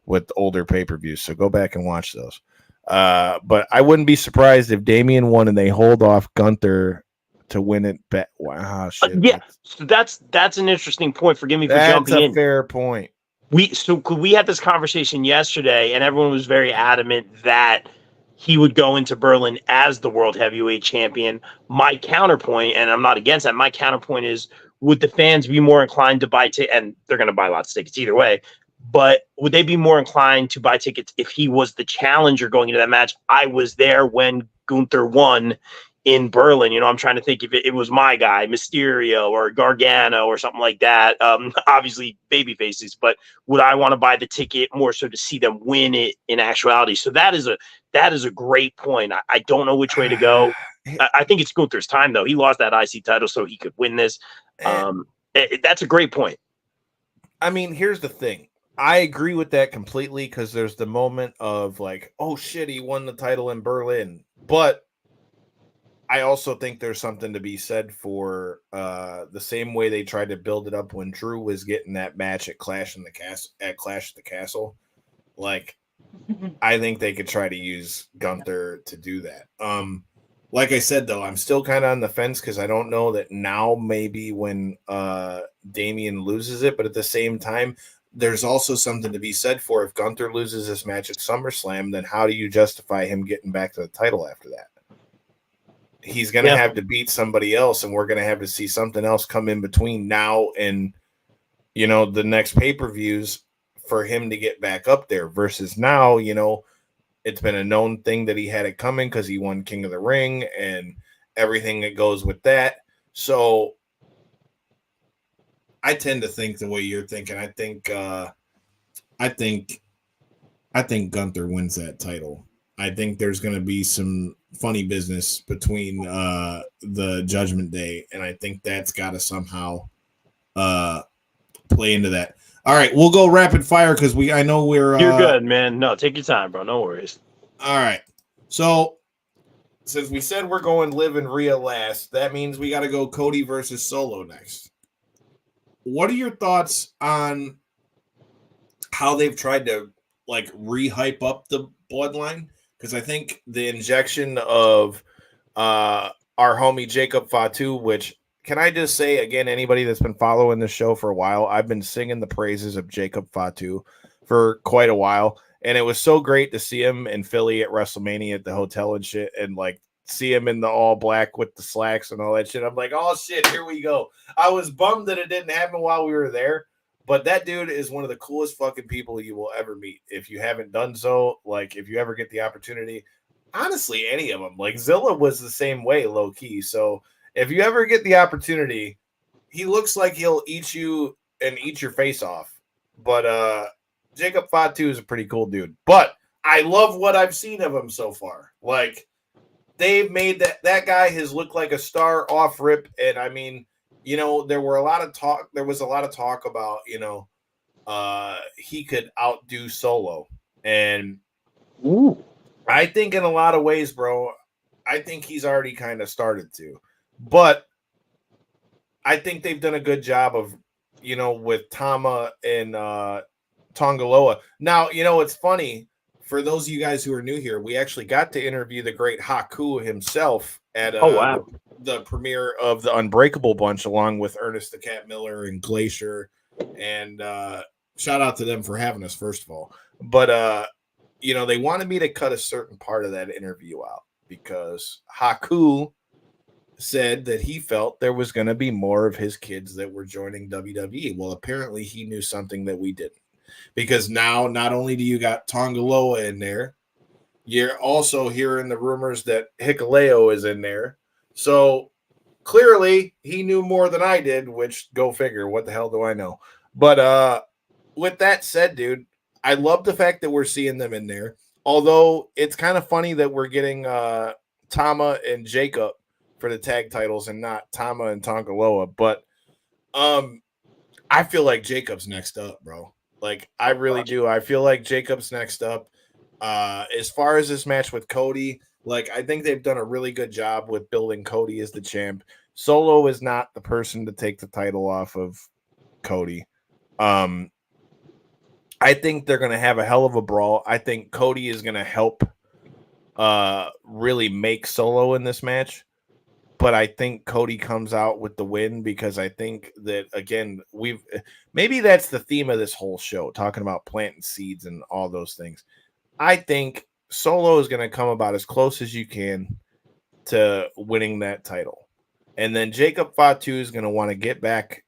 with older pay-per-views, so go back and watch those. But I wouldn't be surprised if Damian won and they hold off Gunther to win it. Wow, shit. So that's an interesting point. Forgive me for jumping in. That's a fair point. We had this conversation yesterday, and everyone was very adamant that he would go into Berlin as the world heavyweight champion. My counterpoint, and I'm not against that, my counterpoint is, would the fans be more inclined to buy tickets? And they're going to buy lots of tickets either way. But would they be more inclined to buy tickets if he was the challenger going into that match? I was there when Gunther won in Berlin. I'm trying to think if it was my guy, Mysterio or Gargano or something like that. Obviously baby faces, but would I want to buy the ticket more so to see them win it in actuality? So that is a great point. I don't know which way to go. I think it's Gunther's time though. He lost that IC title so he could win this. That's a great point. I mean, here's the thing. I agree with that completely because there's the moment of like, oh shit, he won the title in Berlin. But I also think there's something to be said for the same way they tried to build it up when Drew was getting that match at Clash at the Castle. Like, I think they could try to use Gunther to do that. Like I said, though, I'm still kind of on the fence because I don't know that now maybe when Damian loses it, but at the same time, there's also something to be said for if Gunther loses this match at SummerSlam, then how do you justify him getting back to the title after that? He's going to have to beat somebody else, and we're going to have to see something else come in between now and, the next pay-per-views for him to get back up there versus now, it's been a known thing that he had it coming because he won King of the Ring and everything that goes with that. So I tend to think the way you're thinking. I think Gunther wins that title. I think there's going to be some funny business between the Judgment Day, and I think that's got to somehow play into that. All right, we'll go rapid fire because I know we're. You're good, man. No, take your time, bro. No worries. All right, so since we said we're going Liv and Rhea last, that means we got to go Cody versus Solo next. What are your thoughts on how they've tried to like re-hype up the bloodline? Because I think the injection of our homie Jacob Fatu, which can I just say again, anybody that's been following the show for a while, I've been singing the praises of Jacob Fatu for quite a while. And it was so great to see him in Philly at WrestleMania at the hotel and shit. And like see him in the all black with the slacks and all that shit. I'm like, oh shit, here we go. I was bummed that it didn't happen while we were there. But that dude is one of the coolest fucking people you will ever meet. If you haven't done so, like if you ever get the opportunity, honestly, any of them. Like Zilla was the same way, low key. So if you ever get the opportunity, he looks like he'll eat you and eat your face off. But Jacob Fatu is a pretty cool dude. But I love what I've seen of him so far. Like they've made that guy has looked like a star off rip. And I mean, there was a lot of talk about, he could outdo Solo. And I think in a lot of ways, bro, I think he's already kind of started to. But I think they've done a good job of, with Tama and Tongaloa. Now, it's funny. For those of you guys who are new here, we actually got to interview the great Haku himself at the premiere of the Unbreakable Bunch, along with Ernest the Cat Miller and Glacier. And shout out to them for having us, first of all. But they wanted me to cut a certain part of that interview out because Haku said that he felt there was going to be more of his kids that were joining WWE. Well, apparently he knew something that we didn't, because now not only do you got Tongaloa in there, you're also hearing the rumors that Hikuleo is in there. So clearly he knew more than I did, which go figure. What the hell do I know? But with that said, dude, I love the fact that we're seeing them in there. Although it's kind of funny that we're getting Tama and Jacob for the tag titles and not Tama and Tongaloa. But I feel like Jacob's next up, bro. Like, I really do. I feel like Jacob's next up. As far as this match with Cody, like, I think they've done a really good job with building Cody as the champ. Solo is not the person to take the title off of Cody. I think they're going to have a hell of a brawl. I think Cody is going to help really make Solo in this match. But I think Cody comes out with the win because I think that, again, maybe that's the theme of this whole show, talking about planting seeds and all those things. I think Solo is going to come about as close as you can to winning that title. And then Jacob Fatu is going to want to get back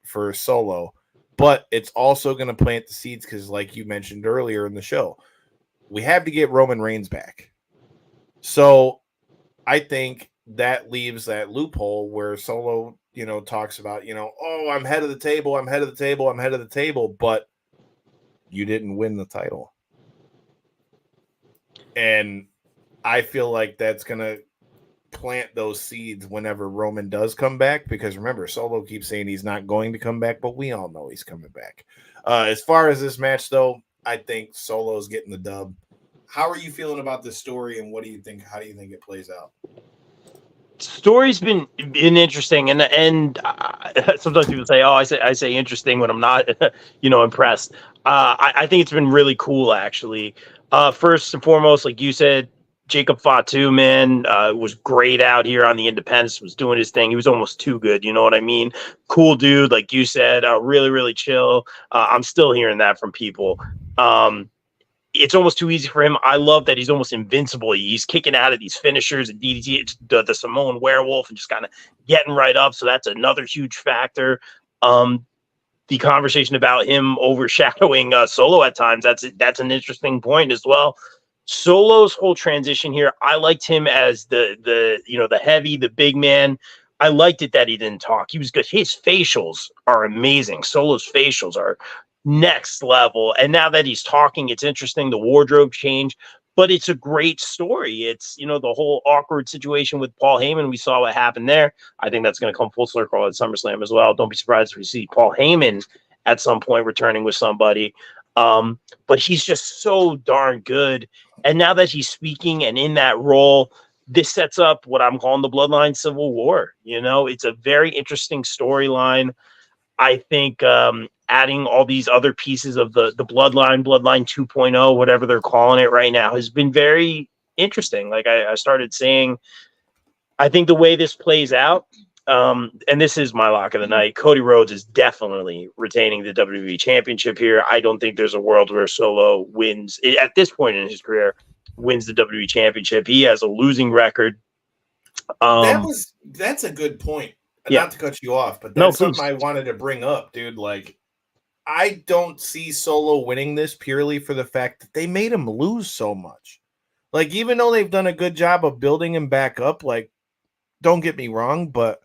for Solo. But it's also going to plant the seeds because, like you mentioned earlier in the show, we have to get Roman Reigns back. So I think that leaves that loophole where Solo, talks about, oh, I'm head of the table, but you didn't win the title. And I feel like that's going to plant those seeds whenever Roman does come back, because remember, Solo keeps saying he's not going to come back, but we all know he's coming back. As far as this match, though, I think Solo's getting the dub. How are you feeling about this story, and what do you think? How do you think it plays out? Story's been interesting, and sometimes people say, "Oh, I say interesting" when I'm not, impressed. I think it's been really cool, actually. First and foremost, like you said, Jacob Fatu, man, was great out here on the Independence. Was doing his thing. He was almost too good. You know what I mean? Cool dude, like you said, really, really chill. I'm still hearing that from people. It's almost too easy for him. I love that he's almost invincible. He's kicking out of these finishers and DDT, the Samoan werewolf, and just kind of getting right up. So that's another huge factor. The conversation about him overshadowing Solo at times, that's an interesting point as well. Solo's whole transition here, I liked him as the heavy, the big man. I liked it that he didn't talk. He was good. His facials are amazing. Solo's facials are next level. And now that he's talking, it's interesting. The wardrobe change, but it's a great story. It's, the whole awkward situation with Paul Heyman. We saw what happened there. I think that's going to come full circle at SummerSlam as well. Don't be surprised if we see Paul Heyman at some point returning with somebody. But he's just so darn good. And now that he's speaking and in that role, this sets up what I'm calling the Bloodline Civil War. It's a very interesting storyline. I think adding all these other pieces of the Bloodline 2.0, whatever they're calling it right now, has been very interesting. Like I started saying, I think the way this plays out, and this is my lock of the night, Cody Rhodes is definitely retaining the WWE Championship here. I don't think there's a world where Solo wins, at this point in his career, wins the WWE Championship. He has a losing record. That's a good point. Yeah. Not to cut you off, but that's something I wanted to bring up, dude. Like, I don't see Solo winning this purely for the fact that they made him lose so much. Like, even though they've done a good job of building him back up, like, don't get me wrong, but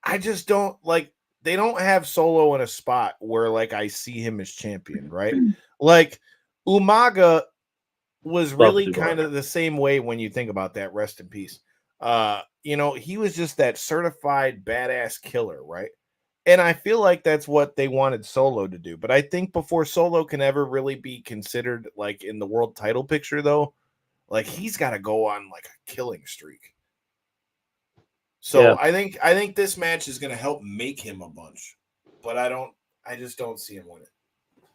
I just don't, like, they don't have Solo in a spot where, like, I see him as champion, right? Like, Umaga was really kind of the same way when you think about that. Rest in peace. He was just that certified badass killer, right? And I feel like that's what they wanted Solo to do. But I think before Solo can ever really be considered like in the world title picture, though, like he's got to go on like a killing streak. So yeah. I think this match is going to help make him a bunch, but I just don't see him winning.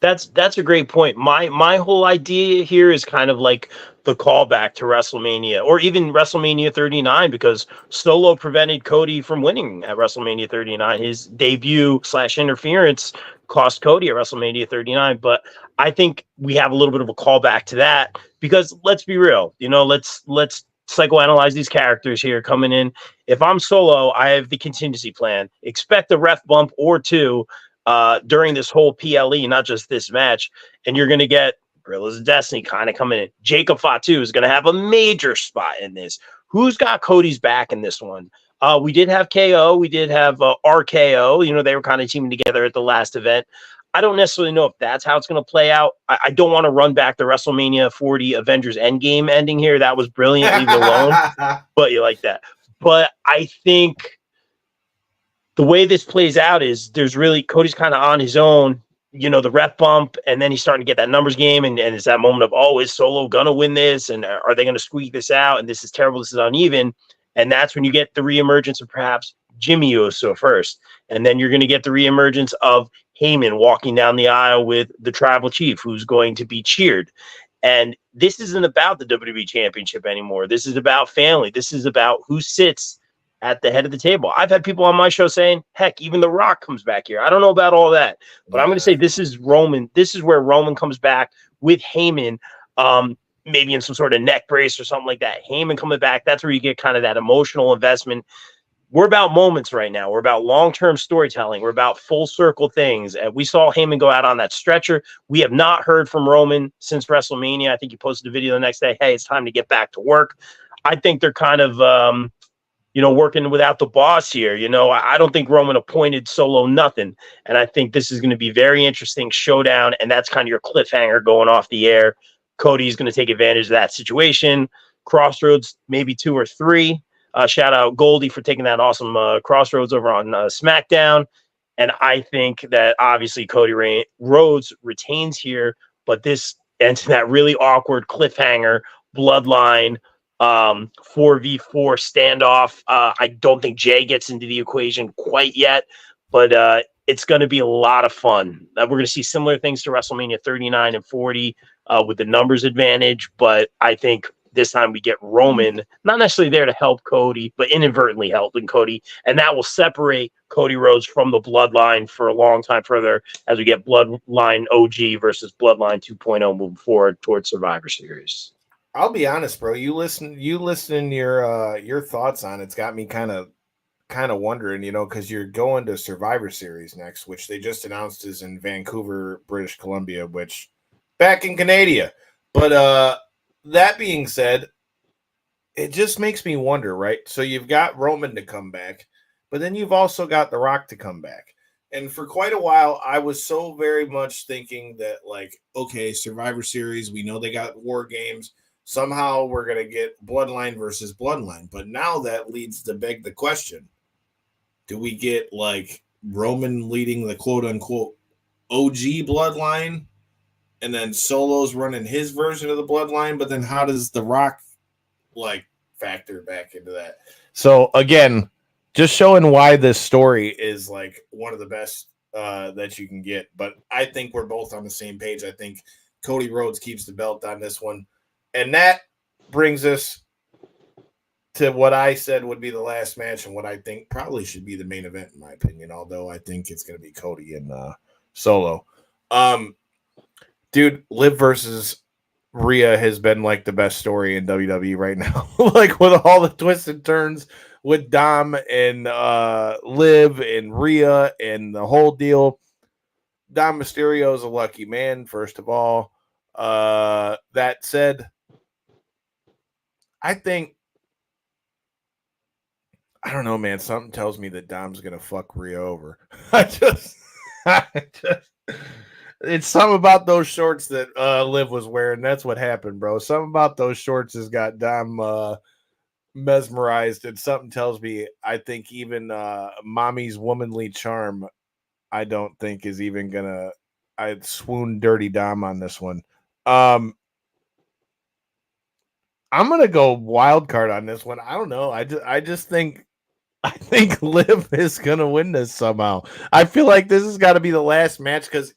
That's a great point. My whole idea here is kind of like the callback to WrestleMania or even WrestleMania 39 because Solo prevented Cody from winning at WrestleMania 39. His debut / interference cost Cody at WrestleMania 39. But I think we have a little bit of a callback to that because let's be real, let's psychoanalyze these characters here coming in. If I'm Solo, I have the contingency plan. Expect a ref bump or two during this whole PLE, not just this match. And you're going to get Gorillas of Destiny kind of coming in. Jacob Fatu is going to have a major spot in this. Who's got Cody's back in this one? We did have KO. We did have RKO. They were kind of teaming together at the last event. I don't necessarily know if that's how it's going to play out. I don't want to run back the WrestleMania 40 Avengers Endgame ending here. That was brilliant. Leave it alone. But you like that. But I think the way this plays out is there's really Cody's kind of on his own, the rep bump, and then he's starting to get that numbers game. And it's that moment of, is Solo going to win this? And are they going to squeak this out? And this is terrible. This is uneven. And that's when you get the reemergence of perhaps Jimmy Uso first. And then you're going to get the reemergence of Heyman walking down the aisle with the tribal chief who's going to be cheered. And this isn't about the WWE Championship anymore. This is about family. This is about who sits at the head of the table. I've had people on my show saying, heck, even The Rock comes back here. I don't know about all that, but I'm going to say this is Roman. This is where Roman comes back with Heyman, maybe in some sort of neck brace or something like that. Heyman coming back. That's where you get kind of that emotional investment. We're about moments right now. We're about long-term storytelling. We're about full circle things. We saw Heyman go out on that stretcher. We have not heard from Roman since WrestleMania. I think he posted a video the next day. Hey, it's time to get back to work. I think they're kind of, working without the boss here. I don't think Roman appointed Solo nothing. And I think this is going to be very interesting showdown. And that's kind of your cliffhanger going off the air. Cody's going to take advantage of that situation. Crossroads, maybe 2 or 3. Shout out Goldie for taking that awesome Crossroads over on SmackDown. And I think that obviously Cody Rhodes retains here, but this ends in that really awkward cliffhanger bloodline 4v4 standoff. I don't think Jay gets into the equation quite yet, but it's going to be a lot of fun. We're going to see similar things to WrestleMania 39 and 40 with the numbers advantage, but I think this time we get Roman, not necessarily there to help Cody, but inadvertently helping Cody. And that will separate Cody Rhodes from the bloodline for a long time further as we get Bloodline OG versus Bloodline 2.0 moving forward towards Survivor Series. I'll be honest, bro. You listen your thoughts on it's got me kind of wondering, because you're going to Survivor Series next, which they just announced is in Vancouver, British Columbia, which back in Canada. But that being said, it just makes me wonder, right? So you've got Roman to come back, but then you've also got The Rock to come back. And for quite a while, I was so very much thinking that, okay, Survivor Series, we know they got War Games. Somehow we're going to get Bloodline versus Bloodline. But now that leads to beg the question. Do we get, Roman leading the quote-unquote OG Bloodline? And then Solo's running his version of the bloodline, but then how does The Rock factor back into that? So again, just showing why this story is one of the best that you can get. But I think we're both on the same page. I think Cody Rhodes keeps the belt on this one. And that brings us to what I said would be the last match and what I think probably should be the main event, in my opinion, although I think it's going to be Cody and Solo. Dude, Liv versus Rhea has been the best story in WWE right now. With all the twists and turns with Dom and Liv and Rhea and the whole deal. Dom Mysterio is a lucky man, first of all. That said, I don't know, man. Something tells me that Dom's going to fuck Rhea over. It's something about those shorts that Liv was wearing. That's what happened, bro. Something about those shorts has got Dom mesmerized, and something tells me I think even mommy's womanly charm, I don't think is even gonna. I'd swoon dirty Dom on this one. I'm gonna go wild card on this one. I don't know. I think Liv is gonna win this somehow. I feel like this has got to be the last match because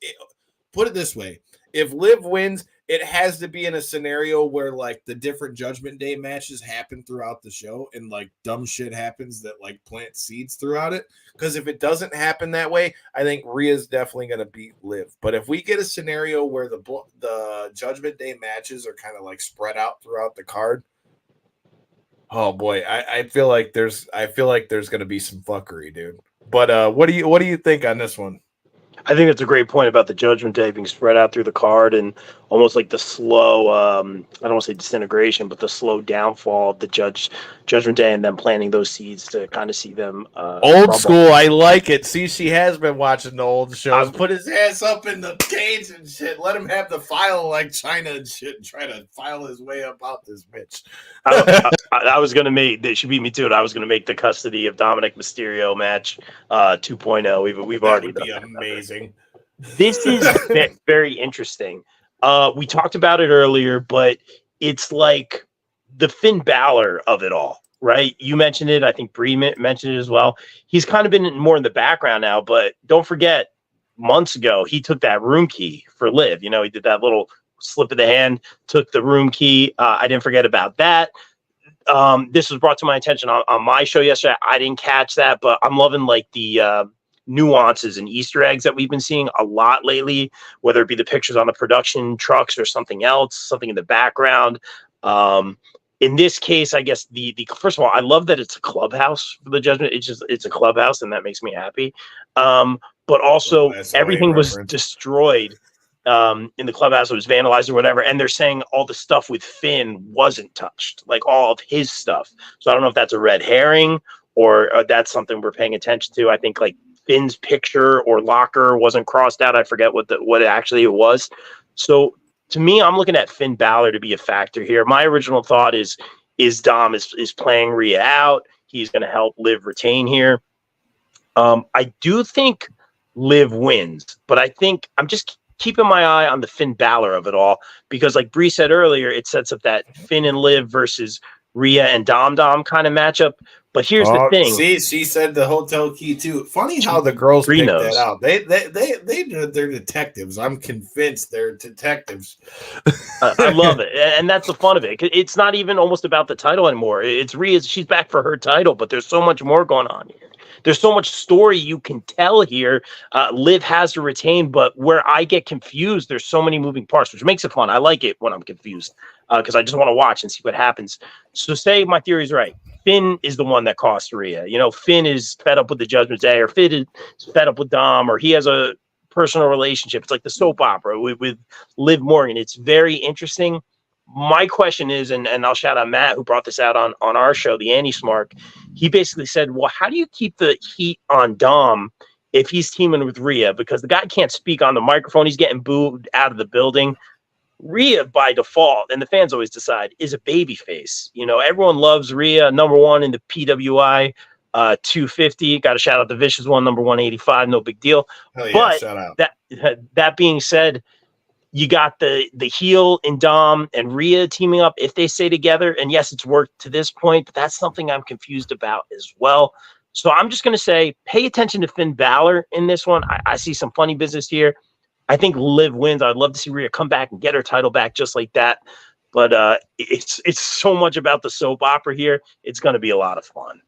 put it this way. If Liv wins, it has to be in a scenario where like the different Judgment Day matches happen throughout the show and like dumb shit happens that like plant seeds throughout it. Because if it doesn't happen that way, I think Rhea's definitely going to beat Liv. But if we get a scenario where the Judgment Day matches are kind of like spread out throughout the card, oh boy, I feel like there's going to be some fuckery, dude. But what do you think on this one? I think that's a great point about the Judgment Day being spread out through the card and almost like the slow, I don't want to say disintegration, but the slow downfall of the Judgment Day and then planting those seeds to kind of see them. Old school, I like it. See, she has been watching the old shows. Put his ass up in the cage and shit. Let him have the file like China and shit and try to file his way up out this bitch. I was going to make, they should beat me to it. I was going to make the custody of Dominic Mysterio match 2.0. We've already done that. Amazing. This is very interesting. We talked about it earlier, but it's like the Finn Balor of it all, right? You mentioned it. I think Bree mentioned it as well. He's kind of been more in the background now, but don't forget, months ago, he took that room key for Liv. You know, he did that little slip of the hand, took the room key. I didn't forget about that. This was brought to my attention on my show yesterday. I didn't catch that, but I'm loving like the nuances and Easter eggs that we've been seeing a lot lately, whether it be the pictures on the production trucks or something else, something in the background. In this case, I guess the first of all, I love that it's a clubhouse for the Judgment. It's a clubhouse, and that makes me happy. But also everything was destroyed in the clubhouse. It was vandalized or whatever, and they're saying all the stuff with Finn wasn't touched, like all of his stuff. So I don't know if that's a red herring or that's something we're paying attention to. I think like Finn's picture or locker wasn't crossed out. I forget what actually it was. So to me, I'm looking at Finn Balor to be a factor here. My original thought is Dom is playing Rhea out. He's going to help Liv retain here. I do think Liv wins, but I think I'm just keeping my eye on the Finn Balor of it all because, like Bree said earlier, it sets up that Finn and Liv versus Rhea and Dom kind of matchup. But here's the thing. See, she said the hotel key too. Funny how the girls picked that out. They're detectives. I'm convinced they're detectives. I love it, and that's the fun of it. It's not even almost about the title anymore. It's Rhea. She's back for her title, but there's so much more going on here. There's so much story you can tell here. Liv has to retain, but where I get confused, there's so many moving parts, which makes it fun. I like it when I'm confused because I just want to watch and see what happens. So say my theory is right. Finn is the one that cost Rhea. You know, Finn is fed up with the Judgment Day, or Finn is fed up with Dom, or he has a personal relationship. It's like the soap opera with Liv Morgan. It's very interesting. My question is, and I'll shout out Matt, who brought this out on our show, the Anti-Smark. He basically said, well, how do you keep the heat on Dom if he's teaming with Rhea? Because the guy can't speak on the microphone. He's getting booed out of the building. Rhea, by default, and the fans always decide, is a baby face. You know, everyone loves Rhea, number one in the PWI 250. Got to shout out the Vicious one, number 185. No big deal. Yeah, but shout out. That being said, you got the heel in Dom and Rhea teaming up if they stay together. And yes, it's worked to this point, but that's something I'm confused about as well. So I'm just going to say, pay attention to Finn Balor in this one. I see some funny business here. I think Liv wins. I'd love to see Rhea come back and get her title back just like that. But it's so much about the soap opera here. It's going to be a lot of fun.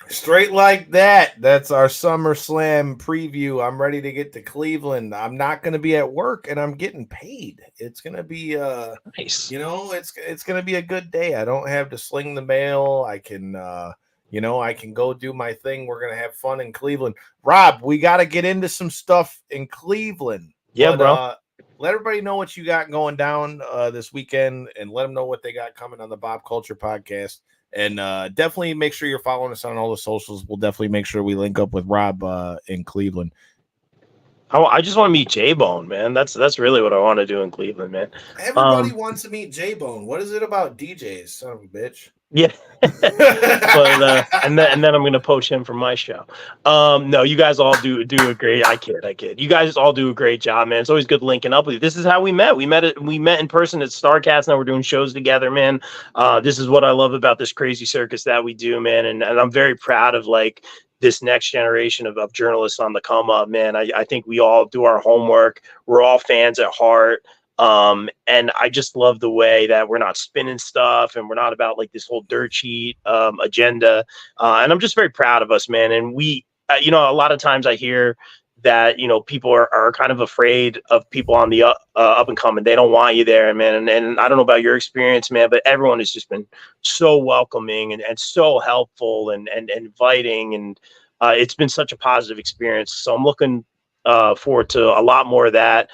Straight like that. That's our SummerSlam preview. I'm ready to get to Cleveland. I'm not going to be at work, and I'm getting paid. It's going to be nice. You know, it's going to be a good day. I don't have to sling the mail. I can I can go do my thing. We're going to have fun in Cleveland. Rob, we got to get into some stuff in Cleveland. Yeah, bro. Let everybody know what you got going down this weekend, and let them know what they got coming on the Bob Culture podcast. And definitely make sure you're following us on all the socials. We'll definitely make sure we link up with Rob in Cleveland. I just want to meet J-Bone, man. That's really what I want to do in Cleveland, man. Everybody wants to meet J-Bone. What is it about DJs, son of a bitch? Yeah. But and then I'm gonna poach him from my show. No, you guys all do a great. I kid. You guys all do a great job, man. It's always good linking up with you. This is how we met. We met in person at Starcast. Now we're doing shows together, man. This is what I love about this crazy circus that we do, man. And I'm very proud of like this next generation of journalists on the come up, man. I think we all do our homework. We're all fans at heart. And I just love the way that we're not spinning stuff and we're not about like this whole dirt sheet agenda. And I'm just very proud of us, man. And we, a lot of times I hear that, people are kind of afraid of people on the up and coming. They don't want you there, man. And I don't know about your experience, man, but everyone has just been so welcoming and so helpful and inviting. And it's been such a positive experience. So I'm looking forward to a lot more of that.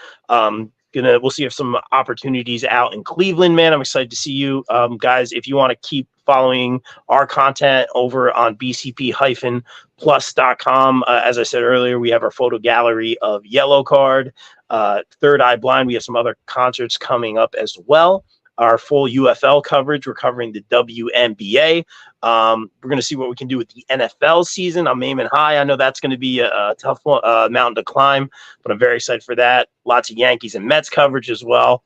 We'll see if some opportunities out in Cleveland, man. I'm excited to see you guys. If you want to keep following our content over on bcp-plus.com, as I said earlier, we have our photo gallery of Yellow Card, Third Eye Blind. We have some other concerts coming up as well. Our full UFL coverage. We're covering the WNBA. We're going to see what we can do with the NFL season. I'm aiming high. I know that's going to be a tough mountain to climb, but I'm very excited for that. Lots of Yankees and Mets coverage as well.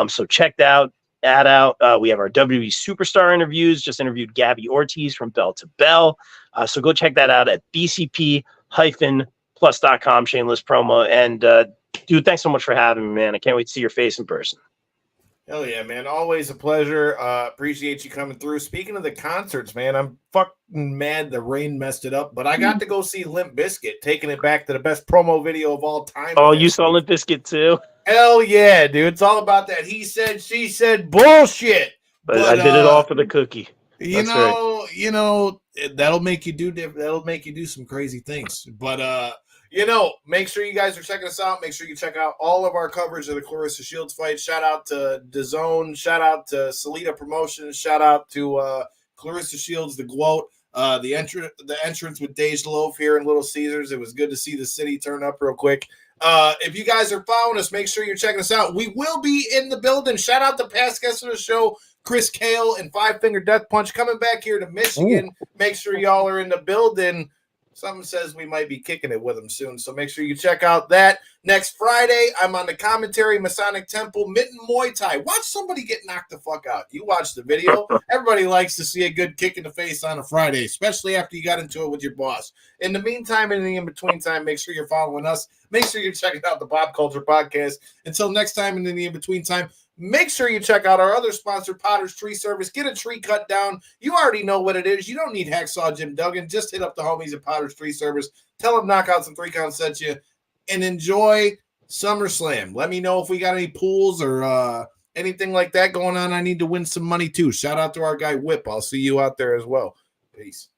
So check that out. We have our WWE Superstar interviews. Just interviewed Gabby Ortiz from Bell to Bell. So go check that out at bcp-plus.com. Shameless promo. And dude, thanks so much for having me, man. I can't wait to see your face in person. Hell yeah, man. Always a pleasure. Appreciate you coming through. Speaking of the concerts, man, I'm fucking mad the rain messed it up, but I got to go see Limp Bizkit, taking it back to the best promo video of all time. Oh, you saw Limp Bizkit too? Hell yeah, dude. It's all about that he said, she said bullshit. But I did it all for the cookie. That'll make you do some crazy things. But make sure you guys are checking us out. Make sure you check out all of our coverage of the Clarissa Shields fight. Shout out to DAZN. Shout out to Salita Promotions. Shout out to Clarissa Shields, the GWOAT. The entrance with Dej Loaf here in Little Caesars. It was good to see the city turn up real quick. If you guys are following us, make sure you're checking us out. We will be in the building. Shout out to past guests of the show, Chris Kale and Five Finger Death Punch, coming back here to Michigan. Ooh. Make sure y'all are in the building. Something says we might be kicking it with them soon, so make sure you check out that. Next Friday, I'm on the commentary, Masonic Temple, Mitten Muay Thai. Watch somebody get knocked the fuck out. You watch the video. Everybody likes to see a good kick in the face on a Friday, especially after you got into it with your boss. In the meantime, in the in-between time, make sure you're following us. Make sure you're checking out the Pop Culture Podcast. Until next time, in the in-between time, make sure you check out our other sponsor, Potter's Tree Service. Get a tree cut down. You already know what it is. You don't need Hacksaw Jim Duggan. Just hit up the homies at Potter's Tree Service. Tell them Knockouts and 3 Counts sent you. And enjoy SummerSlam. Let me know if we got any pools or anything like that going on. I need to win some money too. Shout out to our guy Whip. I'll see you out there as well. Peace.